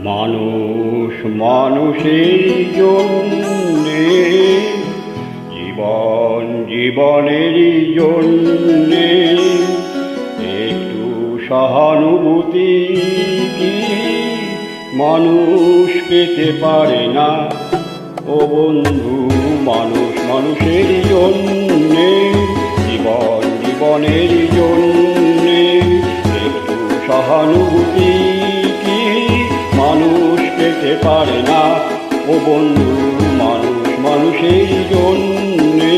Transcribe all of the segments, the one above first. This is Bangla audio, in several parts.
মানুষ মানুষের জন্যে, জীবন জীবনেরই জন্যে একটু সহানুভূতি কি মানুষ পেতে পারে না? ও বন্ধু, মানুষ মানুষের জন্যে, জীবন জীবনের জন্যে একটু সহানুভূতি কি মানুষ পেতে পারে না? ও বন্ধু, মানুষ মানুষের জন্যে।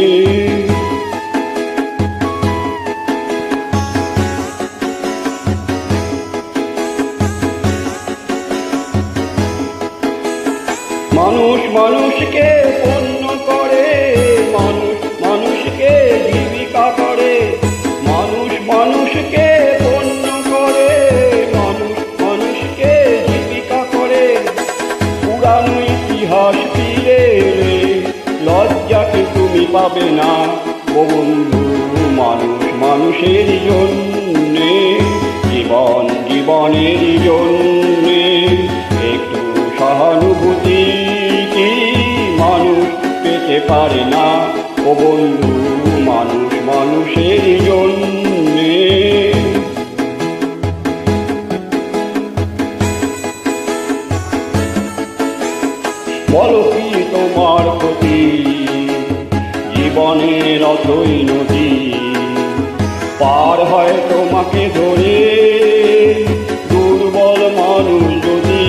মানুষ মানুষকে পণ্য করে, মানুষ মানুষকে জীবিকা করে, মানুষ মানুষকে পণ্য করে, মানুষ মানুষকে জীবিকা করে। পুরানো ইতিহাস ফিরে এলে লজ্জাকে তুমি পাবে না। ও বন্ধু, মানুষ মানুষের জন্যে, জীবন জীবনের জন্যে একটু সহানুভূতি কি মানুষ পেতে পারে না? ও বন্ধু, মানুষ মানুষের জন্যে। বলো কি তোমার ক্ষতি, জীবনের অথই নদী পার হয় তোমাকে ধরে দুর্বল মানুষ যদি।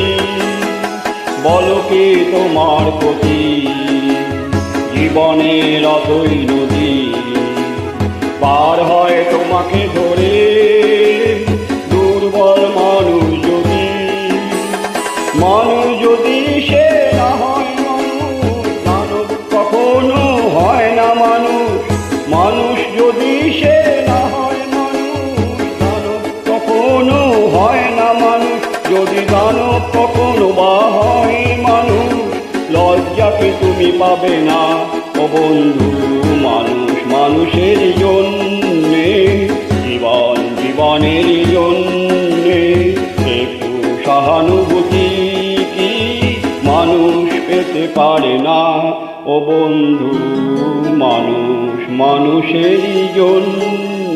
বলো কি তোমার ক্ষতি, জীবনের অথই নদী পার হয় তোমাকে ধরে দুর্বল মানুষ যদি। মানুষ যদি সে না হয় মানুষ, মানব কখনো হয় না মানুষ। মানুষ যদি সে না হয় মানুষ, মানব কখনো হয় না মানুষ। যদি দানব কখনো বা হয় মানুষ, লজ্জাকে তুমি পাবে না। ও বন্ধু, মানুষ মানুষের জন্যে, জীবন জীবনের জন্যে একটু সহানুভূতি কি মানুষ পেতে পারে না? ও বন্ধু, মানুষ মানুষের জন্যে।